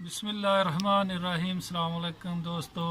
बिस्मिल्लाहिर्रहमानिर्रहीम। अस्सलाम वालेकुम दोस्तों,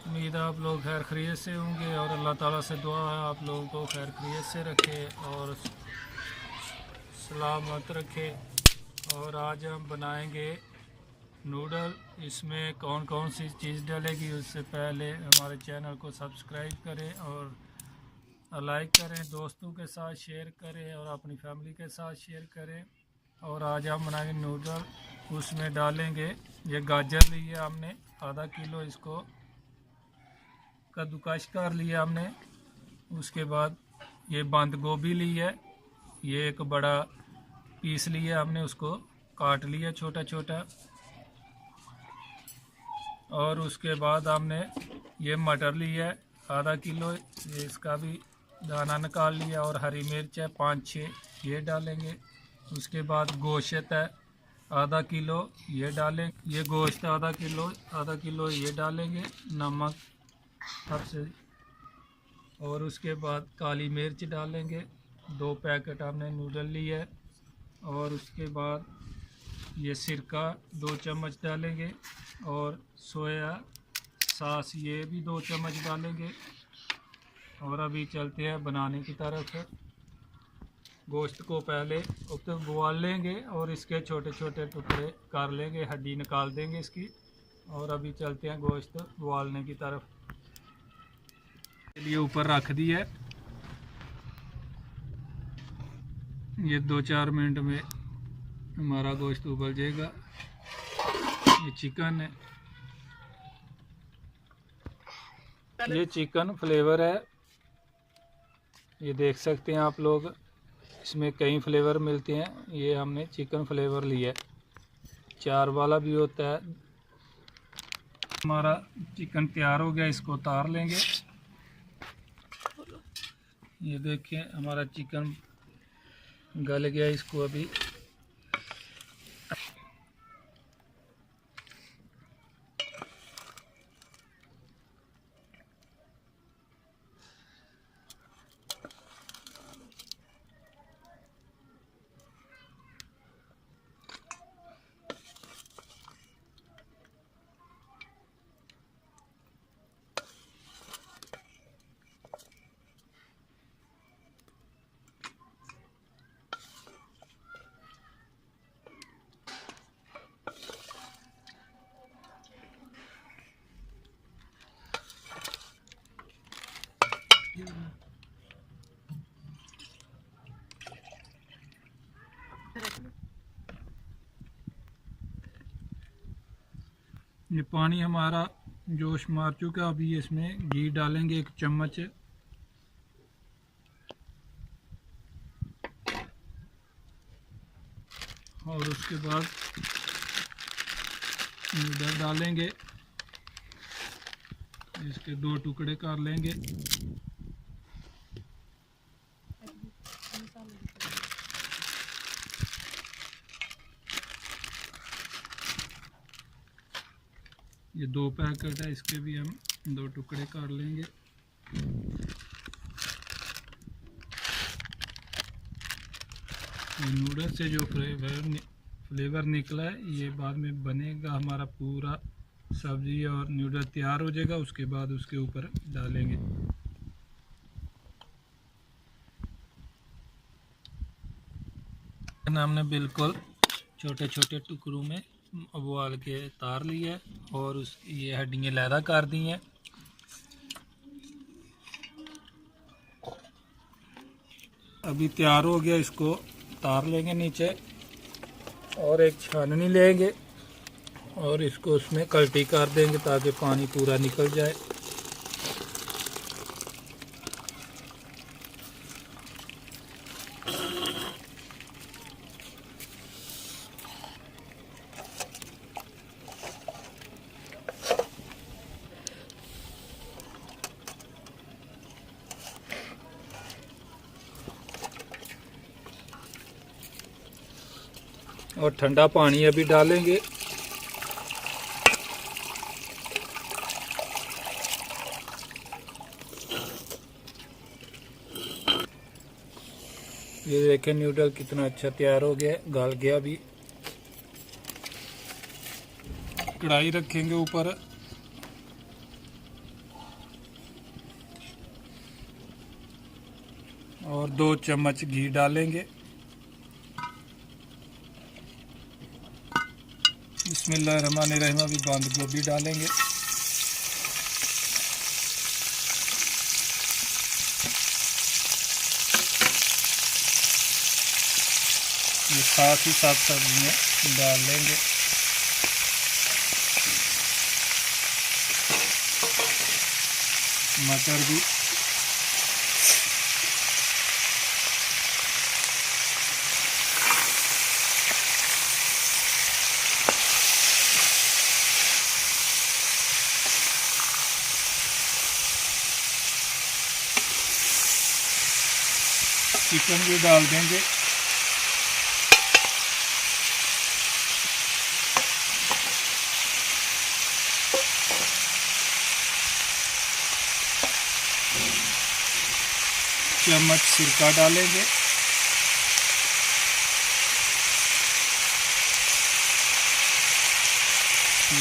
उम्मीद है आप लोग खैर खैरियत से होंगे और अल्लाह ताला से दुआ है आप लोगों को खैर खैरियत से रखे और सलामत रखे। और आज हम बनाएंगे नूडल। इसमें कौन कौन सी चीज़ डलेगी उससे पहले हमारे चैनल को सब्सक्राइब करें और लाइक करें, दोस्तों के साथ शेयर करें और अपनी फैमिली के साथ शेयर करें। और आज हम बनाएंगे नूडल। उसमें डालेंगे ये गाजर ली है हमने आधा किलो, इसको कद्दूकश कर लिया हमने। उसके बाद ये बंद गोभी ली है, ये एक बड़ा पीस लिया हमने, उसको काट लिया छोटा छोटा। और उसके बाद हमने ये मटर ली है आधा किलो, ये इसका भी दाना निकाल लिया। और हरी मिर्च है 5-6, ये डालेंगे। उसके बाद गोश्त है आधा किलो, ये डालें। ये गोश्त आधा किलो ये डालेंगे। नमक सबसे, और उसके बाद काली मिर्च डालेंगे। 2 पैकेट हमने नूडल ली है। और उसके बाद ये सिरका 2 चम्मच डालेंगे और सोया सॉस ये भी 2 चम्मच डालेंगे। और अभी चलते हैं बनाने की तरफ। गोश्त को पहले तो बुआल लेंगे और इसके छोटे छोटे टुकड़े कर लेंगे, हड्डी निकाल देंगे इसकी। और अभी चलते हैं गोश्त बुआलने की तरफ। लिए ऊपर रख दिया, ये 2-4 मिनट में हमारा गोश्त उबल जाएगा। ये चिकन है, ये चिकन फ्लेवर है, ये देख सकते हैं आप लोग। इसमें कई फ्लेवर मिलते हैं, ये हमने चिकन फ्लेवर लिया है। 4 वाला भी होता है। हमारा चिकन तैयार हो गया, इसको उतार लेंगे। ये देखिए हमारा चिकन गल गया, इसको अभी ये पानी हमारा जोश मार चुका। अभी इसमें घी डालेंगे 1 चम्मच। और उसके बाद नूडल डालेंगे, इसके 2 टुकड़े कर लेंगे। ये 2 पैकेट है, इसके भी हम 2 टुकड़े कर लेंगे। ये नूडल से जो फ्लेवर निकला है, ये बाद में बनेगा हमारा पूरा सब्जी और नूडल तैयार हो जाएगा। उसके बाद उसके ऊपर डालेंगे। हमने बिल्कुल छोटे छोटे टुकड़ों में उबाल के उतार लिया है और ये हड्डियाँ लैदा कर दी हैं। अभी तैयार हो गया, इसको उतार लेंगे नीचे और एक छाननी लेंगे और इसको उसमें कल्टी कर देंगे ताकि पानी पूरा निकल जाए। और ठंडा पानी अभी डालेंगे। ये देखें नूडल कितना अच्छा तैयार हो गया, गल गया भी। कढ़ाई रखेंगे ऊपर, और 2 चम्मच घी डालेंगे। बिस्मिल्लाहिर्रहमानिर्रहीम। अभी बंद गोभी डालेंगे। ये साथ ही साथ सब्जियाँ डाल लेंगे। मटर भी, चिकन भी डाल देंगे। चम्मच सिरका डालेंगे।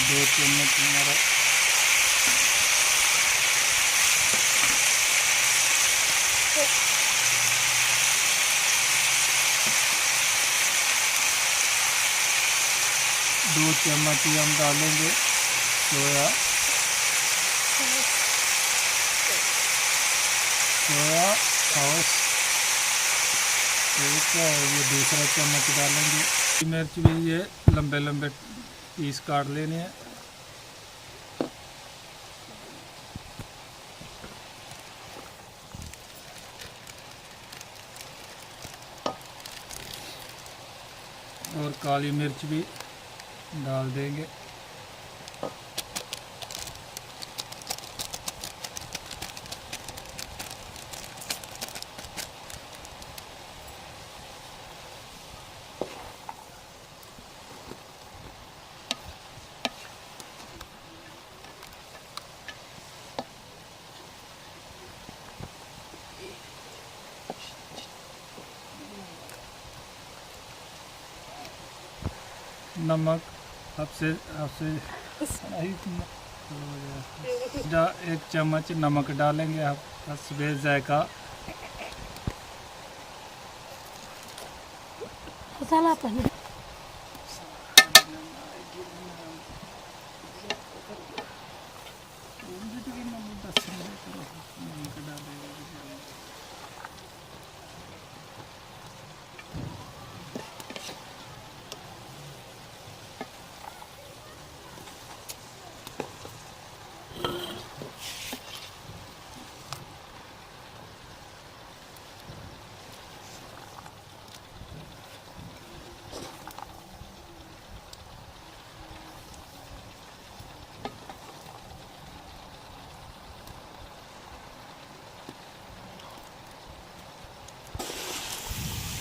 दो चम्मच हमारा दो चम्मच ही हम डालेंगे सोया सॉस। ठीक है, ये दूसरा चम्मच डालेंगे। मिर्च भी ये लंबे लंबे पीस काट लेने हैं। और काली मिर्च भी डाल देंगे। नमक आपसे एक चम्मच नमक डालेंगे आप हस्बे जायका।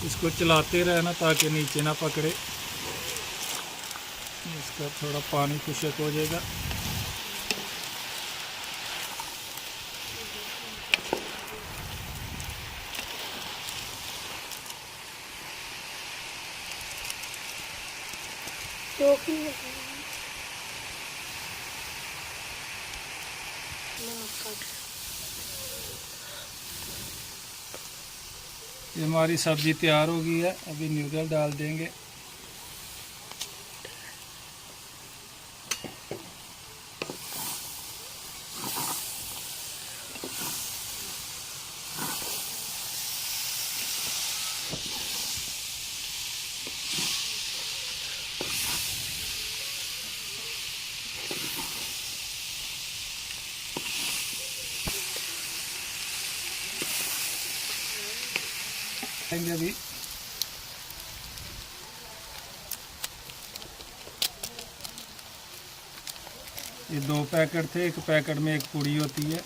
इसको चलाते रहना ताकि नीचे ना पकड़े। इसका थोड़ा पानी खुशक हो जाएगा। ये हमारी सब्ज़ी तैयार हो गई है। अभी नूडल डाल देंगे। अभी ये 2 पैकेट थे, एक पैकेट में एक पूड़ी होती है।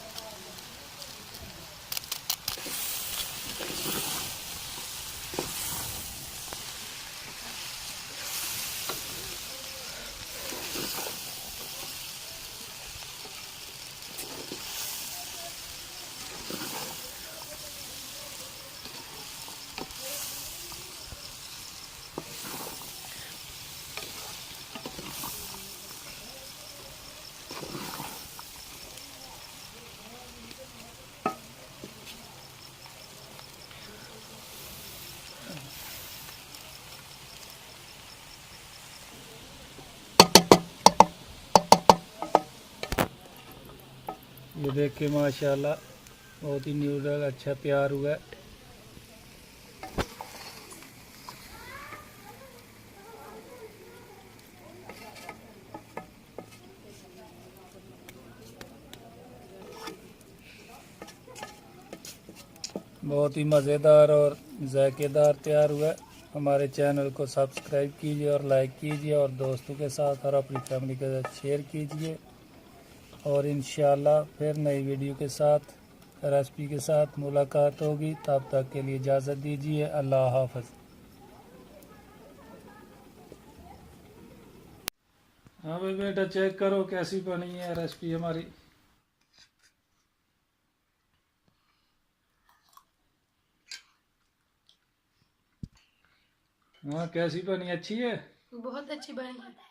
देखिए माशाल्लाह बहुत ही न्यूडल अच्छा तैयार हुआ है। बहुत ही मज़ेदार और जायकेदार तैयार हुआ है। हमारे चैनल को सब्सक्राइब कीजिए और लाइक कीजिए और दोस्तों के साथ और अपनी फैमिली के साथ शेयर कीजिए। और इंशाल्लाह फिर नई वीडियो के साथ रेसिपी के साथ मुलाकात होगी। तब तक के लिए इजाज़त दीजिए। अल्लाह हाफ़िज़। हाँ भाई बेटा चेक करो कैसी बनी है रेसिपी हमारी। हाँ कैसी बनी, अच्छी है? बहुत अच्छी बनी है।